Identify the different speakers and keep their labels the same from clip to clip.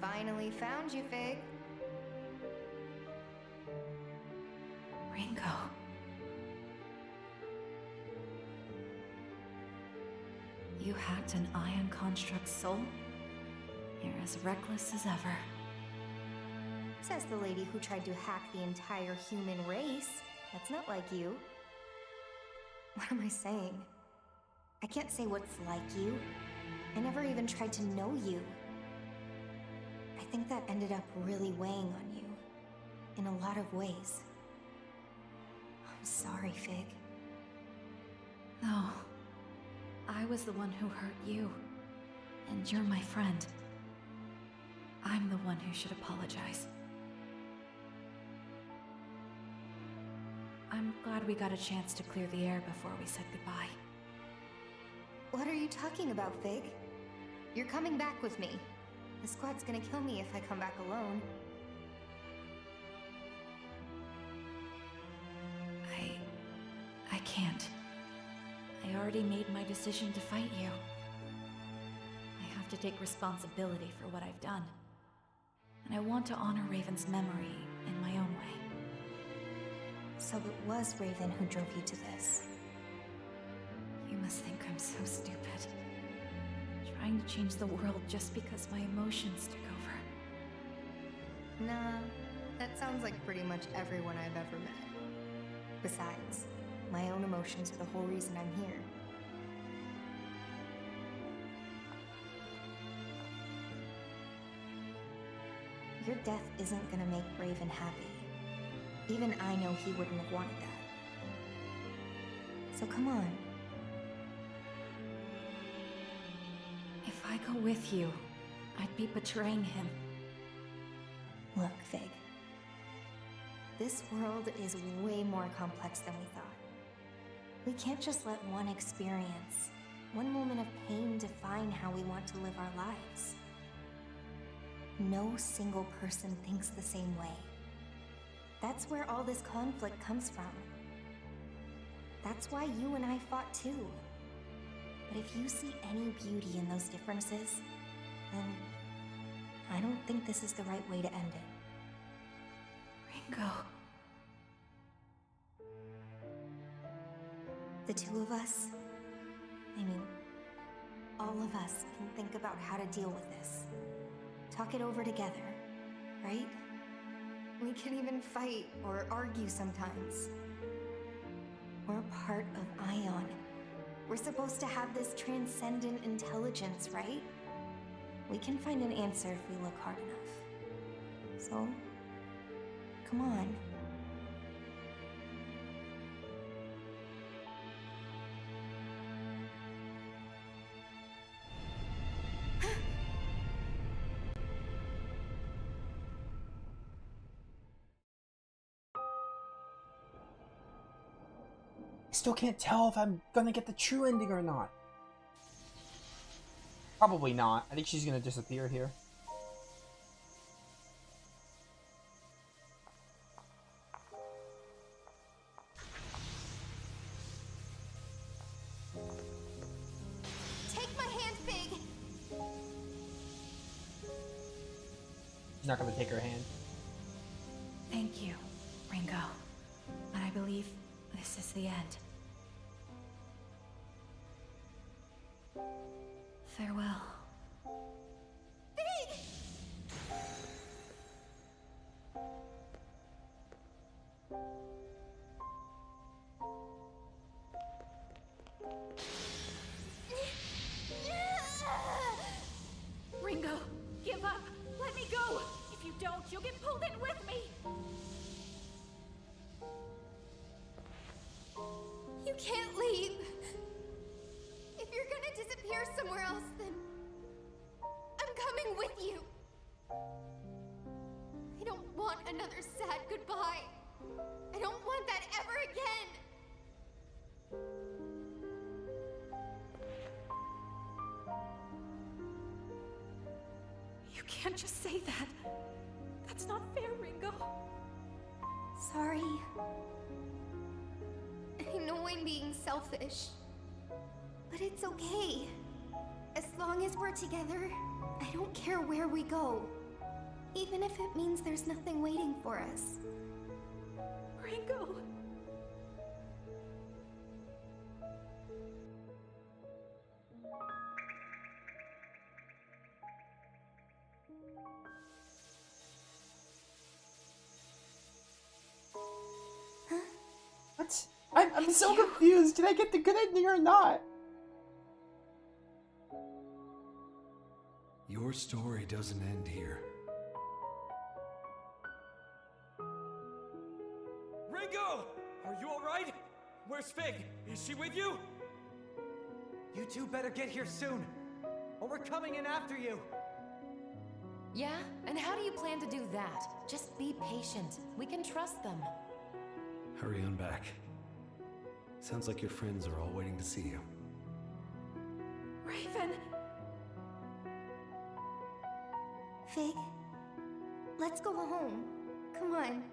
Speaker 1: Finally found you, Fig.
Speaker 2: Ringo. You hacked an Aion construct's soul? You're as reckless as ever.
Speaker 1: Says the lady who tried to hack the entire human race. That's not like you. What am I saying? I can't say what's like you. I never even tried to know you. I think that ended up really weighing on you. In a lot of ways. I'm sorry, Fig.
Speaker 2: No. I was the one who hurt you. And you're my friend. I'm the one who should apologize. I'm glad we got a chance to clear the air before we said goodbye.
Speaker 1: What are you talking about, Fig? You're coming back with me. The squad's gonna kill me if I come back alone.
Speaker 2: I can't. I already made my decision to fight you. I have to take responsibility for what I've done. And I want to honor Raven's memory in my own way.
Speaker 1: So it was Raven who drove you to this.
Speaker 2: You must think I'm so stupid. Trying to change the world just because my emotions took over.
Speaker 1: Nah, that sounds like pretty much everyone I've ever met. Besides, my own emotions are the whole reason I'm here. Your death isn't gonna make Raven happy. Even I know he wouldn't have wanted that. So come on.
Speaker 2: If I go with you, I'd be betraying him.
Speaker 1: Look, Fig. This world is way more complex than we thought. We can't just let one experience, one moment of pain define how we want to live our lives. No single person thinks the same way. That's where all this conflict comes from. That's why you and I fought too. But if you see any beauty in those differences, then I don't think this is the right way to end it.
Speaker 2: Ringo.
Speaker 1: The two of us, all of us can think about how to deal with this. Talk it over together, right? We can even fight or argue sometimes. We're part of Aion. We're supposed to have this transcendent intelligence, right? We can find an answer if we look hard enough. So, come on.
Speaker 3: I still can't tell if I'm gonna get the true ending or not. Probably not. I think she's gonna disappear here.
Speaker 1: Take my hand, Fig!
Speaker 3: She's not gonna take her hand.
Speaker 2: Thank you, Ringo. But I believe this is the end. Farewell.
Speaker 1: Fig!
Speaker 2: Ringo, give up! Let me go! If you don't, you'll get pulled in with me!
Speaker 1: You can't leave. If you're gonna disappear somewhere else, then I'm coming with you. I don't want another sad goodbye. I don't want that ever again.
Speaker 2: You can't just say that. That's not fair, Ringo.
Speaker 1: Sorry. I know I'm being selfish, but it's okay. As long as we're together, I don't care where we go. Even if it means there's nothing waiting for us.
Speaker 2: Ringo!
Speaker 3: What? I'm so confused. Did I get the good ending or not?
Speaker 4: Your story doesn't end here.
Speaker 5: Ringo! Are you alright? Where's Fig? Is she with you?
Speaker 6: You two better get here soon, or we're coming in after you.
Speaker 7: Yeah? And how do you plan to do that? Just be patient. We can trust them.
Speaker 4: Hurry on back. Sounds like your friends are all waiting to see you.
Speaker 2: Raven!
Speaker 1: Fig, let's go home. Come on.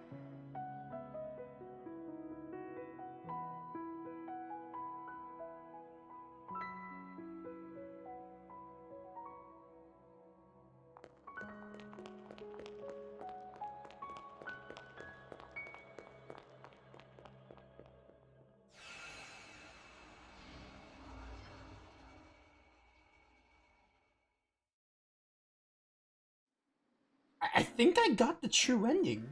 Speaker 3: I think I got the true ending.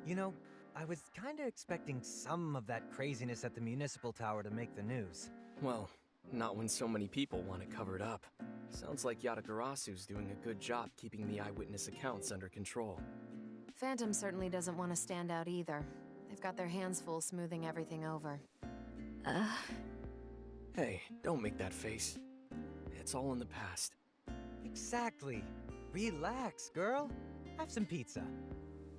Speaker 6: You know, I was kinda expecting some of that craziness at the municipal tower to make the news.
Speaker 5: Well, not when so many people want it covered up. Sounds like Yatagarasu's doing a good job keeping the eyewitness accounts under control.
Speaker 7: Phantom certainly doesn't want to stand out either. They've got their hands full smoothing everything over.
Speaker 5: Hey, don't make that face. It's all in the past.
Speaker 6: Exactly. Relax, girl. Have some pizza.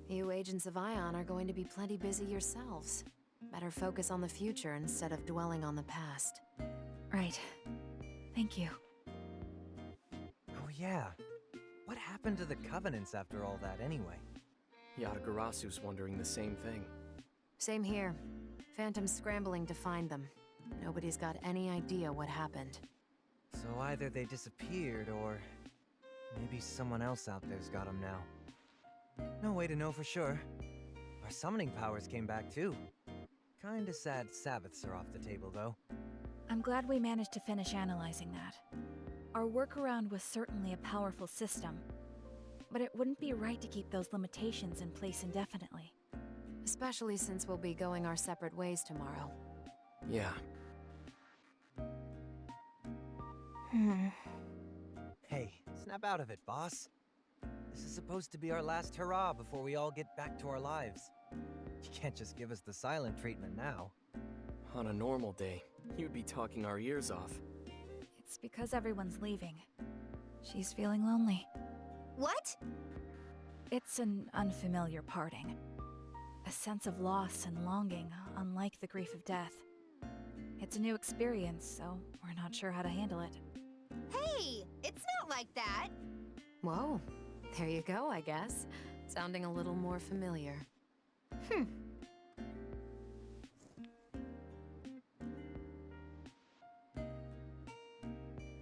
Speaker 7: You agents of Aion are going to be plenty busy yourselves. Better focus on the future instead of dwelling on the past.
Speaker 2: Right. Thank you.
Speaker 6: Oh yeah. What happened to the Covenants after all that anyway?
Speaker 5: Yatagarasu's wondering the same thing.
Speaker 7: Same here. Phantom's scrambling to find them. Nobody's got any idea what happened.
Speaker 6: So either they disappeared, or maybe someone else out there's got them now. No way to know for sure. Our summoning powers came back too. Kinda sad Sabbaths are off the table though.
Speaker 2: I'm glad we managed to finish analyzing that. Our workaround was certainly a powerful system, but it wouldn't be right to keep those limitations in place indefinitely.
Speaker 7: Especially since we'll be going our separate ways tomorrow.
Speaker 5: Yeah.
Speaker 6: Hey, snap out of it, boss. This is supposed to be our last hurrah before we all get back to our lives. You can't just give us the silent treatment now.
Speaker 5: On a normal day, you'd be talking our ears off.
Speaker 2: It's because everyone's leaving. She's feeling lonely.
Speaker 1: What?
Speaker 2: It's an unfamiliar parting. A sense of loss and longing, unlike the grief of death. It's a new experience, so we're not sure how to handle it.
Speaker 1: Hey, it's not like that.
Speaker 7: Whoa. There you go, I guess. Sounding a little more familiar.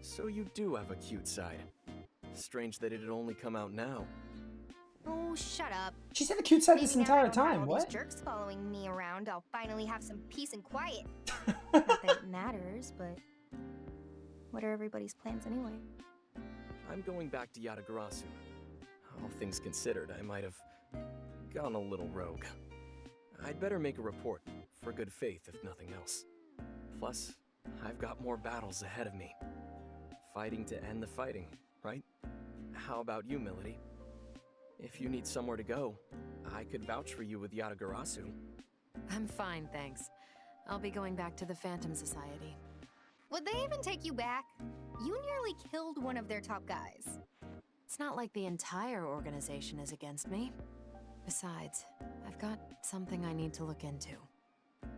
Speaker 5: So you do have a cute side. Strange that it'd only come out now.
Speaker 1: Oh, shut up.
Speaker 3: She said the cute side this
Speaker 1: Maybe now I
Speaker 3: entire
Speaker 1: don't have
Speaker 3: time.
Speaker 1: all these
Speaker 3: What?
Speaker 1: jerks following me around, I'll finally have some peace and quiet. Not that it matters, but what are everybody's plans anyway?
Speaker 5: I'm going back to Yatagarasu. All things considered, I might have gone a little rogue. I'd better make a report, for good faith if nothing else. Plus, I've got more battles ahead of me. Fighting to end the fighting, right? How about you, Milady? If you need somewhere to go, I could vouch for you with Yatagarasu.
Speaker 7: I'm fine, thanks. I'll be going back to the Phantom Society.
Speaker 1: Would they even take you back? You nearly killed one of their top guys.
Speaker 7: It's not like the entire organization is against me. Besides, I've got something I need to look into.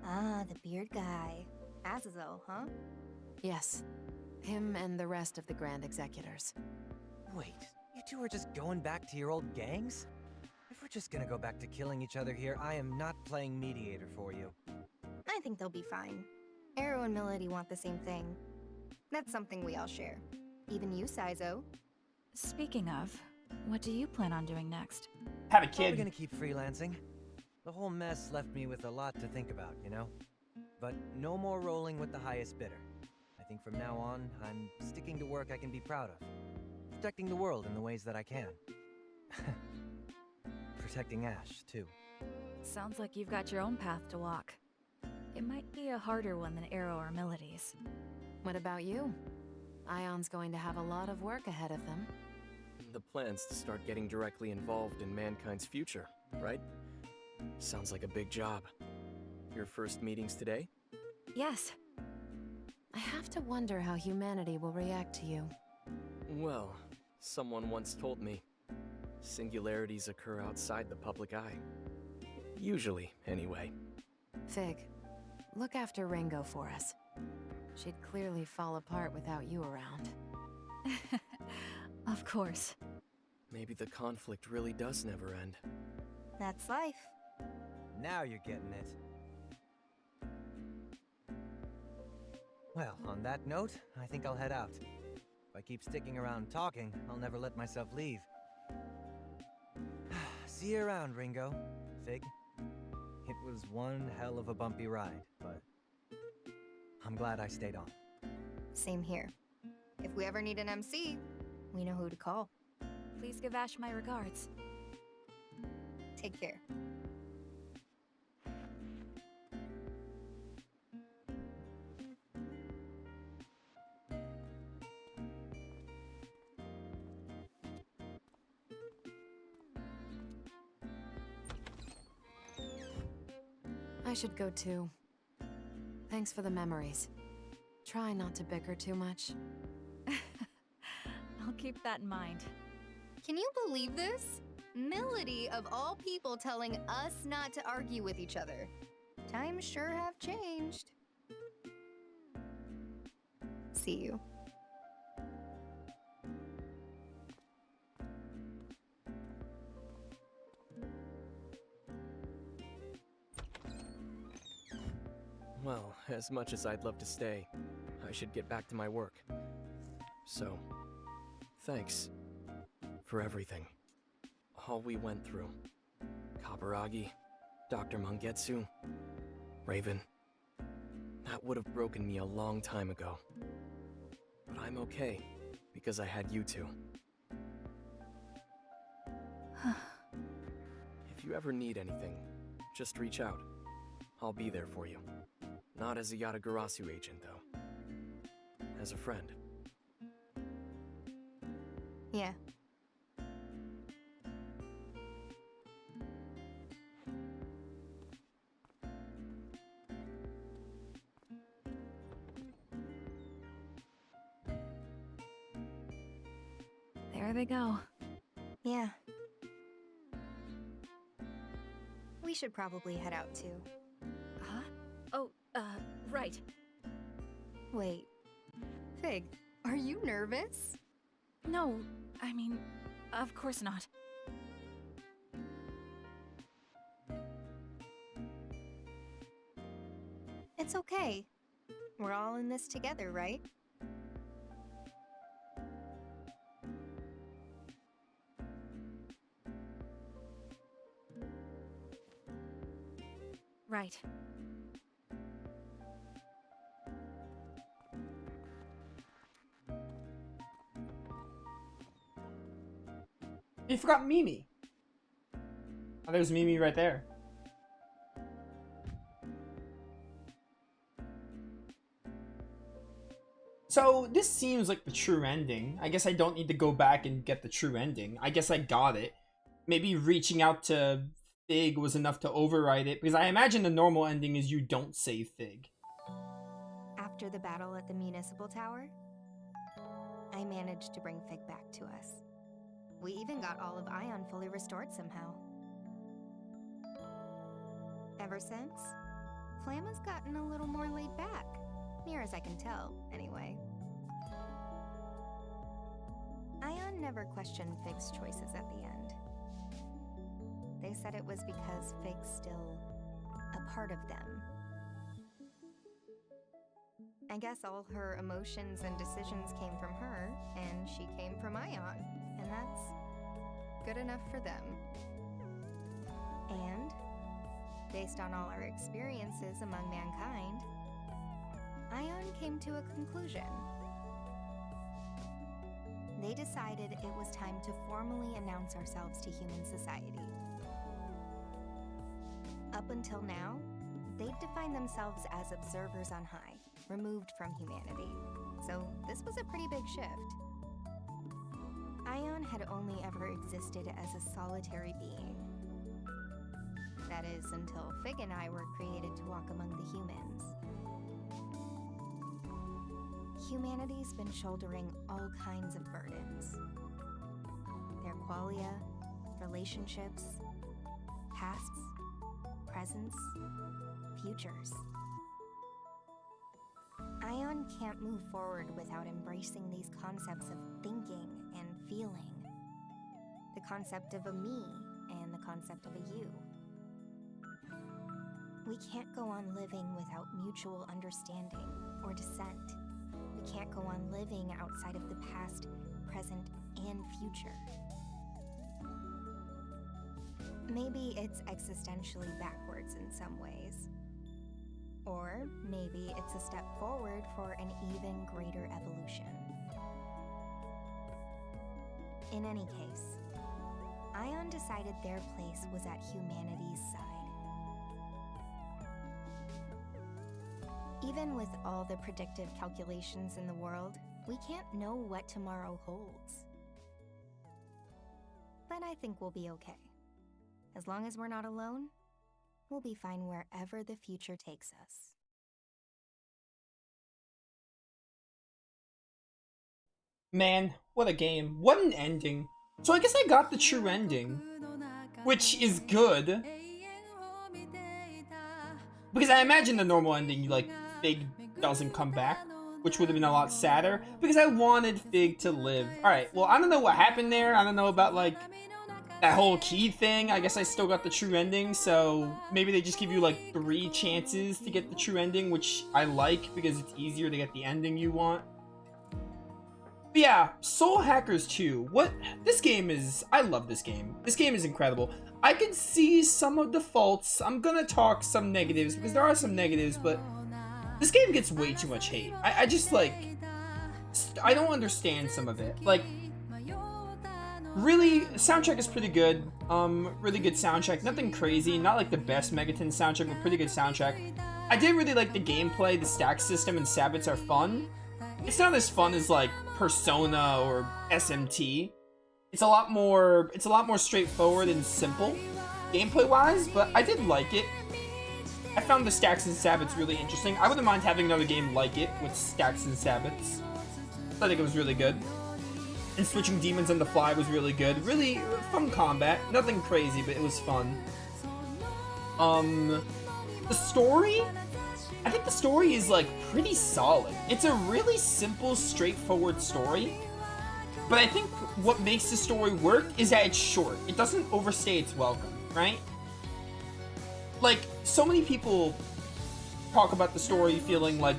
Speaker 1: Ah, the beard guy. Azazel, huh?
Speaker 7: Yes, him and the rest of the Grand Executors.
Speaker 6: Wait, you two are just going back to your old gangs? If we're just gonna go back to killing each other here, I am not playing mediator for you.
Speaker 1: I think they'll be fine. Arrow and Melody want the same thing. That's something we all share. Even you, Saizo.
Speaker 2: Speaking of, What do you plan on doing next?
Speaker 3: Have a
Speaker 6: Probably
Speaker 3: kid.
Speaker 6: gonna keep freelancing. The whole mess left me with a lot to think about, you know? But no more rolling with the highest bidder. I think from now on, I'm sticking to work I can be proud of. Protecting the world in the ways that I can. Protecting Ash, too.
Speaker 2: Sounds like you've got your own path to walk. It might be a harder one than Arrow or Melody's.
Speaker 7: What about you? Aion's going to have a lot of work ahead of him.
Speaker 5: The plan's to start getting directly involved in mankind's future, right? Sounds like a big job. Your first meetings today?
Speaker 2: Yes.
Speaker 7: I have to wonder how humanity will react to you.
Speaker 5: Well, someone once told me, singularities occur outside the public eye. Usually, anyway.
Speaker 7: Fig, look after Ringo for us. She'd clearly fall apart without you around.
Speaker 2: Of course.
Speaker 5: Maybe the conflict really does never end.
Speaker 1: That's life.
Speaker 6: Now you're getting it. Well, on that note, I think I'll head out. If I keep sticking around talking, I'll never let myself leave. See you around, Ringo. Fig. It was one hell of a bumpy ride, but I'm glad I stayed on.
Speaker 1: Same here. If we ever need an MC, we know who to call.
Speaker 2: Please give Ash my regards.
Speaker 1: Take care.
Speaker 7: I should go too. Thanks for the memories. Try not to bicker too much.
Speaker 2: I'll keep that in mind.
Speaker 1: Can you believe this? Melody, of all people, telling us not to argue with each other. Times sure have changed. See you.
Speaker 5: Well, as much as I'd love to stay, I should get back to my work. So, thanks for everything. All we went through. Kaburagi, Dr. Mangetsu, Raven. That would have broken me a long time ago. But I'm okay, because I had you two. If you ever need anything, just reach out. I'll be there for you. Not as a Yatagarasu agent, though. As a friend.
Speaker 1: Yeah.
Speaker 2: There they go.
Speaker 1: Yeah. We should probably head out too.
Speaker 2: Huh? Oh, right.
Speaker 1: Wait. Fig, are you nervous?
Speaker 2: No, I mean, of course not.
Speaker 1: It's okay. We're all in this together, right?
Speaker 2: Right.
Speaker 3: You forgot Mimi. Oh, there's Mimi right there. So, this seems like the true ending. I guess I don't need to go back and get the true ending. I guess I got it. Maybe reaching out to Fig was enough to override it, because I imagine the normal ending is you don't save Fig.
Speaker 1: After the battle at the municipal tower, I managed to bring Fig back to us. We even got all of Aion fully restored somehow. Ever since, Flamma's gotten a little more laid back. Near as I can tell, anyway. Aion never questioned Fig's choices at the end. They said it was because Fig's still a part of them. I guess all her emotions and decisions came from her, and she came from Aion, and that's good enough for them. And, based on all our experiences among mankind, Aion came to a conclusion. They decided it was time to formally announce ourselves to human society. Up until now, they'd defined themselves as observers on high, removed from humanity. So this was a pretty big shift. Aion had only ever existed as a solitary being. That is, until Fig and I were created to walk among the humans. Humanity's been shouldering all kinds of burdens. Their qualia, relationships, pasts, presents, futures. Aion can't move forward without embracing these concepts of thinking and feeling. The concept of a me and the concept of a you. We can't go on living without mutual understanding or dissent. We can't go on living outside of the past, present, and future. Maybe it's existentially backwards in some ways. Or maybe it's a step forward for an even greater evolution. In any case, Aion decided their place was at humanity's side. Even with all the predictive calculations in the world, we can't know what tomorrow holds. But I think we'll be okay. As long as we're not alone, we'll be fine wherever the future takes us.
Speaker 3: Man, what a game. What an ending. So I guess I got the true ending, which is good. Because I imagine the normal ending, like, Fig doesn't come back, which would have been a lot sadder, because I wanted Fig to live. Alright, well, I don't know what happened there. I don't know about, like, that whole key thing. I guess I still got the true ending, so maybe they just give you, like, 3 chances to get the true ending, which I like, because it's easier to get the ending you want. But yeah, Soul Hackers 2. This game is... I love this game. This game is incredible. I can see some of the faults. I'm gonna talk some negatives, because there are some negatives, but this game gets way too much hate. I just, like... I don't understand some of it. Like, really, soundtrack is pretty good. Really good soundtrack. Nothing crazy. Not like the best Megaton soundtrack, but pretty good soundtrack. I did really like the gameplay. The stack system and Sabbats are fun. It's not as fun as, like, Persona or SMT. It's a lot more straightforward and simple, gameplay-wise, but I did like it. I found the stacks and Sabbats really interesting. I wouldn't mind having another game like it with stacks and Sabbats. I think it was really good. And switching demons on the fly was really good. Really fun combat. Nothing crazy, but it was fun. The story? I think the story is, like, pretty solid. It's a really simple, straightforward story. But I think what makes the story work is that it's short. It doesn't overstay its welcome, right? Like, so many people talk about the story feeling like...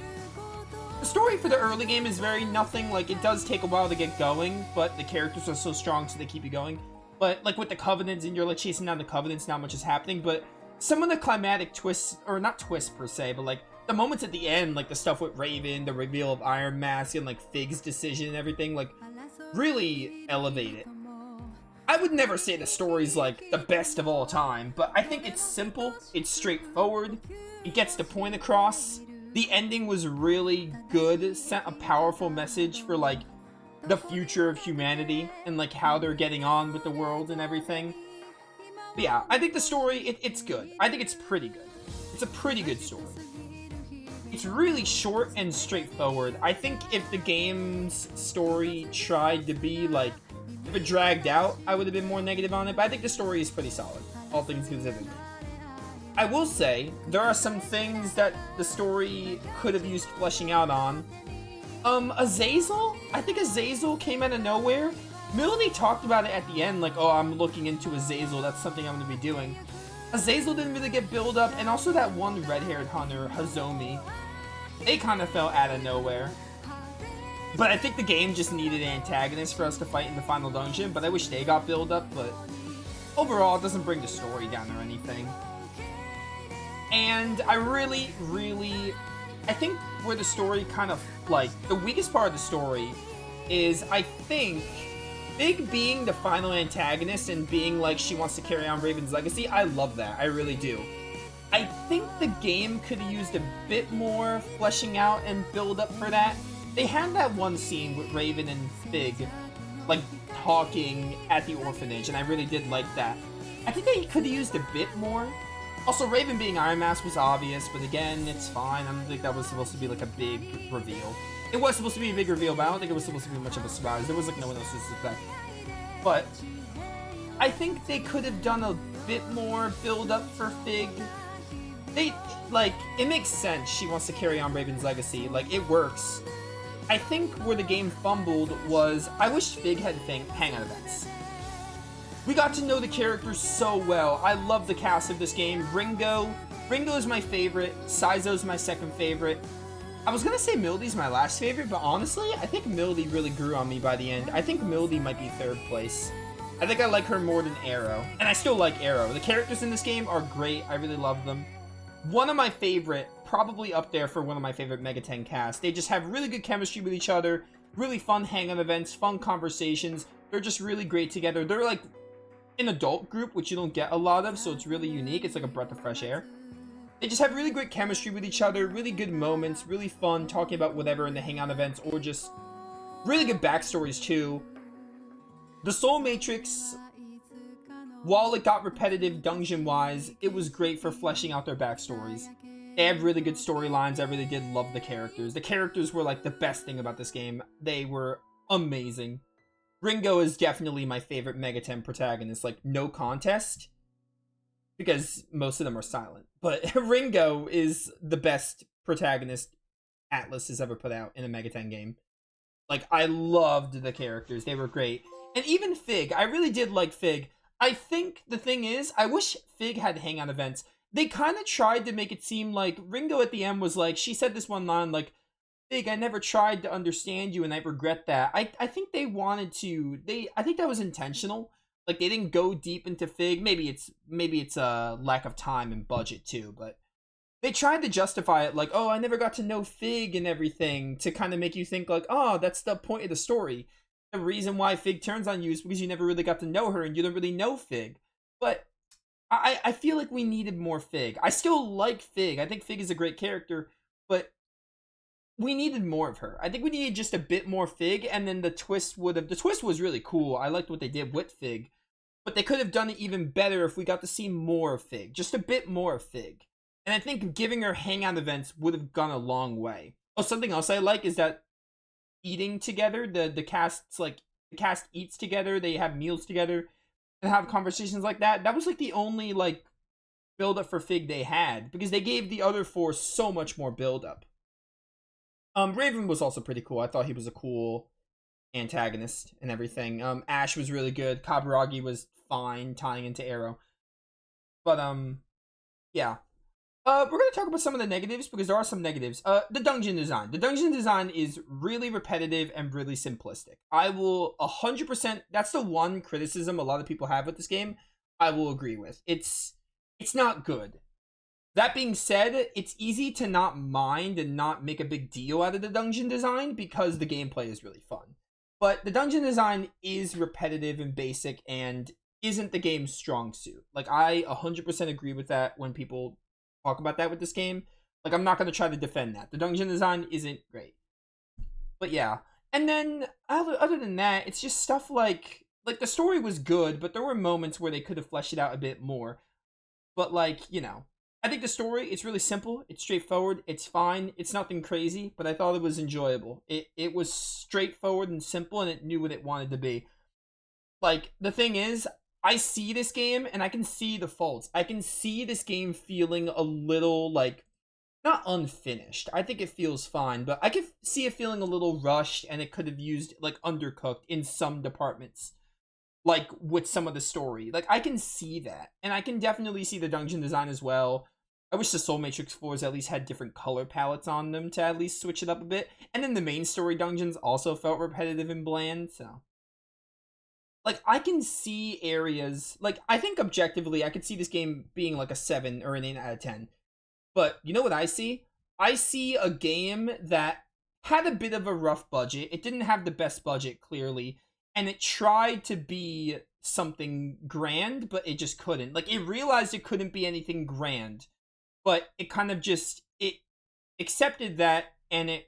Speaker 3: The story for the early game is very nothing. Like, it does take a while to get going, but the characters are so strong, so they keep you going. But, like, with the Covenants, and you're, like, chasing down the Covenants, not much is happening. But some of the climatic twists, or not twists per se, but, like, the moments at the end, like the stuff with Raven, the reveal of Iron Mask, and, like, Fig's decision and everything, like, really elevate it. I would never say the story's, like, the best of all time, but I think it's simple, it's straightforward, it gets the point across. The ending was really good, sent a powerful message for, like, the future of humanity, and, like, how they're getting on with the world and everything. But yeah, I think the story, it's good. I think it's pretty good. It's a pretty good story. It's really short and straightforward. I think if the game's story tried to be, like, if it dragged out, I would have been more negative on it, but I think the story is pretty solid, all things considered. I will say, there are some things that the story could have used fleshing out on. Azazel? I think Azazel came out of nowhere. Melody talked about it at the end, like, oh, I'm looking into Azazel, that's something I'm going to be doing. Azazel didn't really get build up, and also that one red-haired hunter, Hazomi. They kind of fell out of nowhere. But I think the game just needed an antagonist for us to fight in the final dungeon, but I wish they got build up, but overall it doesn't bring the story down or anything. And I really, I think where the story kind of, like, the weakest part of the story is, I think, Fig being the final antagonist and being like she wants to carry on Raven's legacy. I love that. I really do. I think the game could have used a bit more fleshing out and build up for that. They had that one scene with Raven and Fig, like, talking at the orphanage, and I really did like that. I think they could have used a bit more. Also, Raven being Iron Mask was obvious, but again, it's fine. I don't think that was supposed to be, like, a big reveal. It was supposed to be a big reveal, but I don't think it was supposed to be much of a surprise. There was, like, no one else to suspect. But I think they could have done a bit more build-up for Fig. They, like, it makes sense. She wants to carry on Raven's legacy. Like, it works. I think where the game fumbled was, I wish Fig had hangout events. We got to know the characters so well. I love the cast of this game. Ringo is my favorite. Saizo's my second favorite. I was gonna say Mildy's my last favorite, but honestly, I think Mildy really grew on me by the end. I think Mildy might be third place. I think I like her more than Arrow. And I still like Arrow. The characters in this game are great. I really love them. One of my favorite, probably up there for one of my favorite Mega 10 casts. They just have really good chemistry with each other. Really fun hangout events, fun conversations. They're just really great together. They're like an adult group, which you don't get a lot of, so it's really unique. It's like a breath of fresh air. They just have really great chemistry with each other, really good moments, really fun talking about whatever in the hangout events, or just really good backstories too. The Soul Matrix, while it got repetitive dungeon-wise, it was great for fleshing out their backstories. They have really good storylines. I really did love the characters. The characters were like the best thing about this game. They were amazing. Ringo is definitely my favorite Mega 10 protagonist, like, no contest, because most of them are silent. But Ringo is the best protagonist Atlas has ever put out in a Mega 10 game. Like, I loved the characters. They were great. And even Fig, I really did like Fig. I think the thing is, I wish Fig had hangout events. They kind of tried to make it seem like Ringo at the end was like, she said this one line, like, Fig, I never tried to understand you and I regret that. I think they wanted to, I think that was intentional. Like, they didn't go deep into Fig. Maybe it's a lack of time and budget too, but they tried to justify it like, oh, I never got to know Fig and everything, to kind of make you think like, oh, that's the point of the story. The reason why Fig turns on you is because you never really got to know her and you don't really know Fig. But I feel like we needed more Fig. I still like Fig. I think Fig is a great character, but we needed more of her. I think we needed just a bit more Fig, and then the twist was really cool. I liked what they did with Fig, but they could have done it even better if we got to see more of Fig. Just a bit more of Fig. And I think giving her hangout events would have gone a long way. Oh, something else I like is that eating together, the cast eats together, they have meals together, and have conversations like that. That was like the only like build up for Fig they had, because they gave the other four so much more build up. Raven was also pretty cool. I thought he was a cool antagonist and everything. Ash was really good. Kaburagi was fine tying into Arrow. But yeah. We're going to talk about some of the negatives, because there are some negatives. The dungeon design. The dungeon design is really repetitive and really simplistic. I will 100%, that's the one criticism a lot of people have with this game, I will agree with. It's not good. That being said, it's easy to not mind and not make a big deal out of the dungeon design, because the gameplay is really fun. But the dungeon design is repetitive and basic and isn't the game's strong suit. Like, I 100% agree with that when people talk about that with this game. Like, I'm not going to try to defend that. The dungeon design isn't great. But yeah. And then, other than that, it's just stuff like the story was good, but there were moments where they could have fleshed it out a bit more. But, like, you know, I think the story, it's really simple, it's straightforward, it's fine, it's nothing crazy, but I thought it was enjoyable. It was straightforward and simple, and it knew what it wanted to be. Like, the thing is, I see this game, and I can see the faults. I can see this game feeling a little, like, not unfinished. I think it feels fine, but I can see it feeling a little rushed, and it could have used, like, undercooked in some departments. Like, with some of the story. Like, I can see that. And I can definitely see the dungeon design as well. I wish the Soul Matrix 4s at least had different color palettes on them to at least switch it up a bit. And then the main story dungeons also felt repetitive and bland, so. Like, I can see areas, like, I think objectively, I could see this game being like a 7 or an 8 out of 10. But, you know what I see? I see a game that had a bit of a rough budget. It didn't have the best budget, clearly. And it tried to be something grand, but it just couldn't. Like, it realized it couldn't be anything grand. But it kind of just, it accepted that, and I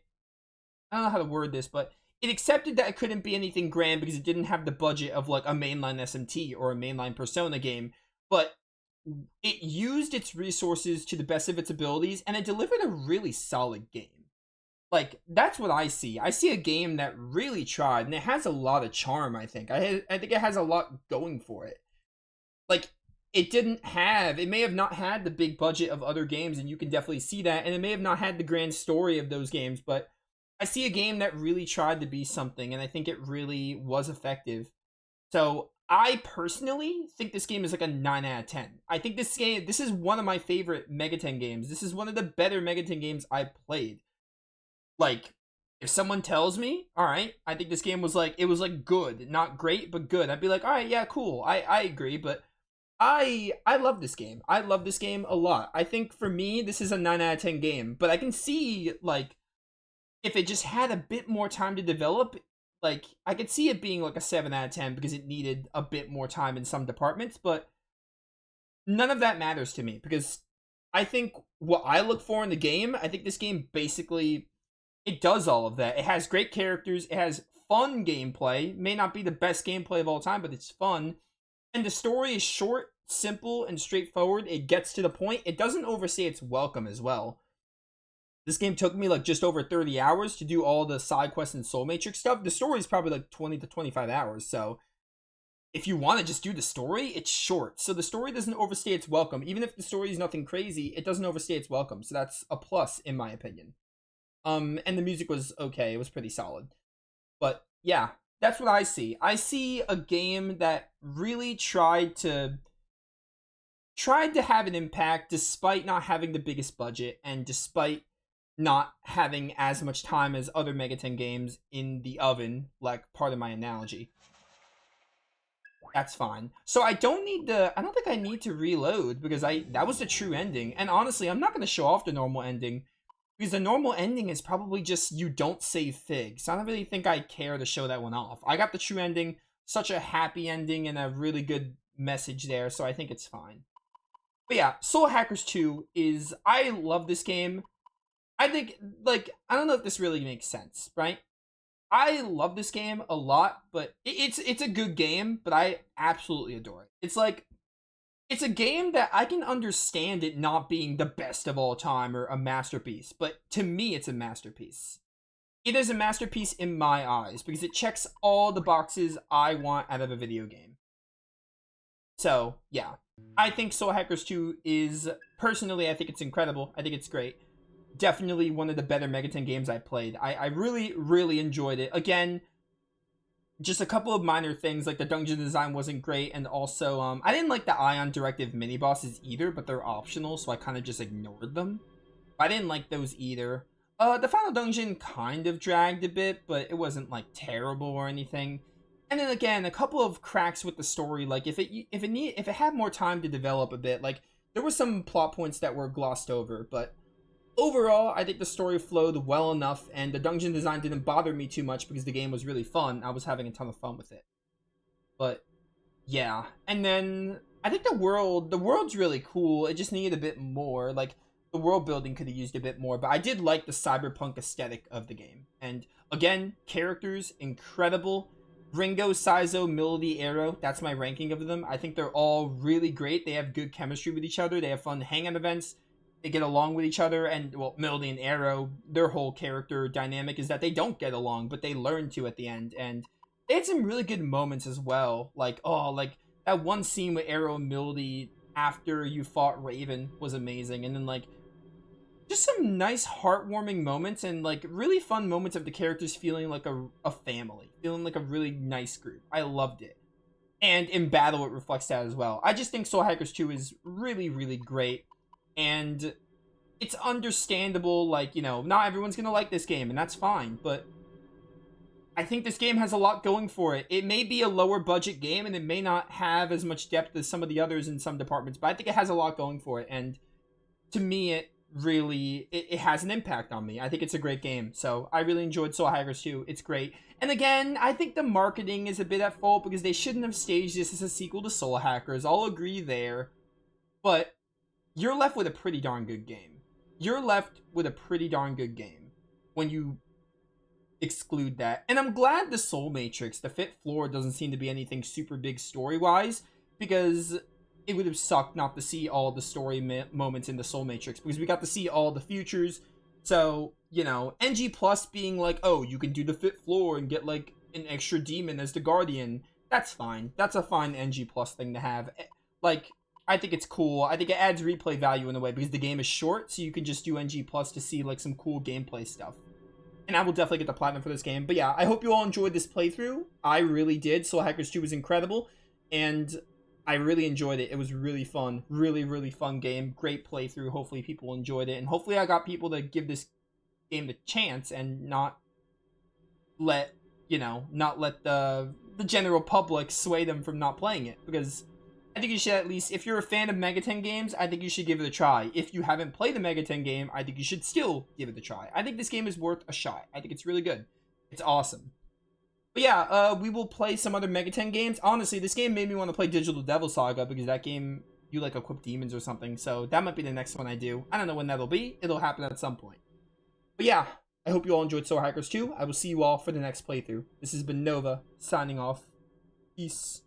Speaker 3: don't know how to word this, but it accepted that it couldn't be anything grand because it didn't have the budget of, like, a mainline SMT or a mainline Persona game, but it used its resources to the best of its abilities, and it delivered a really solid game. Like, that's what I see. I see a game that really tried, and it has a lot of charm, I think. I think it has a lot going for it. Like, it may have not had the big budget of other games, and you can definitely see that, and it may have not had the grand story of those games, but I see a game that really tried to be something, and I think it really was effective. So, I personally think this game is like a 9 out of 10. I think this is one of my favorite Megaten games. This is one of the better Megaten games I've played. Like, if someone tells me, alright, I think this game was like, it was like good, not great, but good, I'd be like, alright, yeah, cool, I agree, but I love this game. I love this game a lot. I think for me, this is a 9 out of 10 game, but I can see, like, if it just had a bit more time to develop, like, I could see it being like a 7 out of 10 because it needed a bit more time in some departments, but none of that matters to me because I think what I look for in the game, I think this game basically, it does all of that. It has great characters, it has fun gameplay, may not be the best gameplay of all time, but it's fun. And the story is short, simple, and straightforward. It gets to the point. It doesn't overstay its welcome as well. This game took me like just over 30 hours to do all the side quests and Soul Matrix stuff. The story is probably like 20 to 25 hours. So if you want to just do the story, it's short. So the story doesn't overstay its welcome. Even if the story is nothing crazy, it doesn't overstay its welcome. So that's a plus in my opinion. And the music was okay. It was pretty solid. But yeah. That's what I see. I see a game that really tried to have an impact despite not having the biggest budget and despite not having as much time as other Megaten games in the oven, like part of my analogy. That's fine. So I don't think I need to reload because that was the true ending. And honestly, I'm not going to show off the normal ending. Because the normal ending is probably just you don't save Fig. So I don't really think I care to show that one off. I got the true ending, such a happy ending, and a really good message there, so I think it's fine. But yeah, Soul Hackers 2 is... I love this game. I think, like, I don't know if this really makes sense, right? I love this game a lot, but it's a good game, but I absolutely adore it. It's like... It's a game that I can understand it not being the best of all time or a masterpiece, but to me it's a masterpiece. It is a masterpiece in my eyes because it checks all the boxes I want out of a video game. So, yeah. I think Soul Hackers 2 is, personally, I think it's incredible. I think it's great. Definitely one of the better Megaten games I played. I really, really enjoyed it. Again, just a couple of minor things, like the dungeon design wasn't great, and also, I didn't like the Aion directive mini-bosses either, but they're optional, so I kind of just ignored them. I didn't like those either. The final dungeon kind of dragged a bit, but it wasn't, like, terrible or anything. And then again, a couple of cracks with the story, like, if it had more time to develop a bit, like, there were some plot points that were glossed over, but overall, I think the story flowed well enough, and the dungeon design didn't bother me too much because the game was really fun. I was having a ton of fun with it. But, yeah. And then, I think the world's really cool. It just needed a bit more. Like, the world building could have used a bit more, but I did like the cyberpunk aesthetic of the game. And, again, characters, incredible. Ringo, Saizo, Milady, Arrow, that's my ranking of them. I think they're all really great. They have good chemistry with each other. They have fun hangout events. They get along with each other, and, well, Milady and Arrow, their whole character dynamic is that they don't get along, but they learn to at the end, and they had some really good moments as well, like, oh, like, that one scene with Arrow and Milady after you fought Raven was amazing, and then, like, just some nice heartwarming moments, and, like, really fun moments of the characters feeling like a family, feeling like a really nice group. I loved it. And in battle, it reflects that as well. I just think Soul Hackers 2 is really, really great. And it's understandable, like, you know, not everyone's gonna like this game, and that's fine, but I think this game has a lot going for it. It may be a lower budget game, and it may not have as much depth as some of the others in some departments, but I think it has a lot going for it, and to me, it really, it has an impact on me. I think it's a great game, so I really enjoyed Soul Hackers 2. It's great. And again, I think the marketing is a bit at fault, because they shouldn't have staged this as a sequel to Soul Hackers. I'll agree there, but you're left with a pretty darn good game. You're left with a pretty darn good game when you exclude that. And I'm glad the Soul Matrix, the fifth floor, doesn't seem to be anything super big story-wise, because it would have sucked not to see all the story moments in the Soul Matrix, because we got to see all the futures. So, you know, NG Plus being like, oh, you can do the fifth floor and get, like, an extra demon as the Guardian, that's fine. That's a fine NG Plus thing to have. Like, I think it's cool. I think it adds replay value in a way, because the game is short, so you can just do NG Plus to see, like, some cool gameplay stuff. And I will definitely get the platinum for this game. But yeah, I hope you all enjoyed this playthrough. I really did. Soul Hackers 2 was incredible, and I really enjoyed it. It was really fun. Really, really fun game. Great playthrough. Hopefully people enjoyed it. And hopefully I got people to give this game the chance and not let, you know, not let the general public sway them from not playing it. Because I think you should at least, if you're a fan of Mega 10 games, I think you should give it a try. If you haven't played the Mega 10 game, I think you should still give it a try. I think this game is worth a shot. I think it's really good. It's awesome. But yeah, we will play some other Mega 10 games. Honestly, this game made me want to play Digital Devil Saga, because that game, you like equip demons or something. So that might be the next one I do. I don't know when that'll be. It'll happen at some point. But yeah, I hope you all enjoyed Soul Hackers 2. I will see you all for the next playthrough. This has been Nova, signing off. Peace.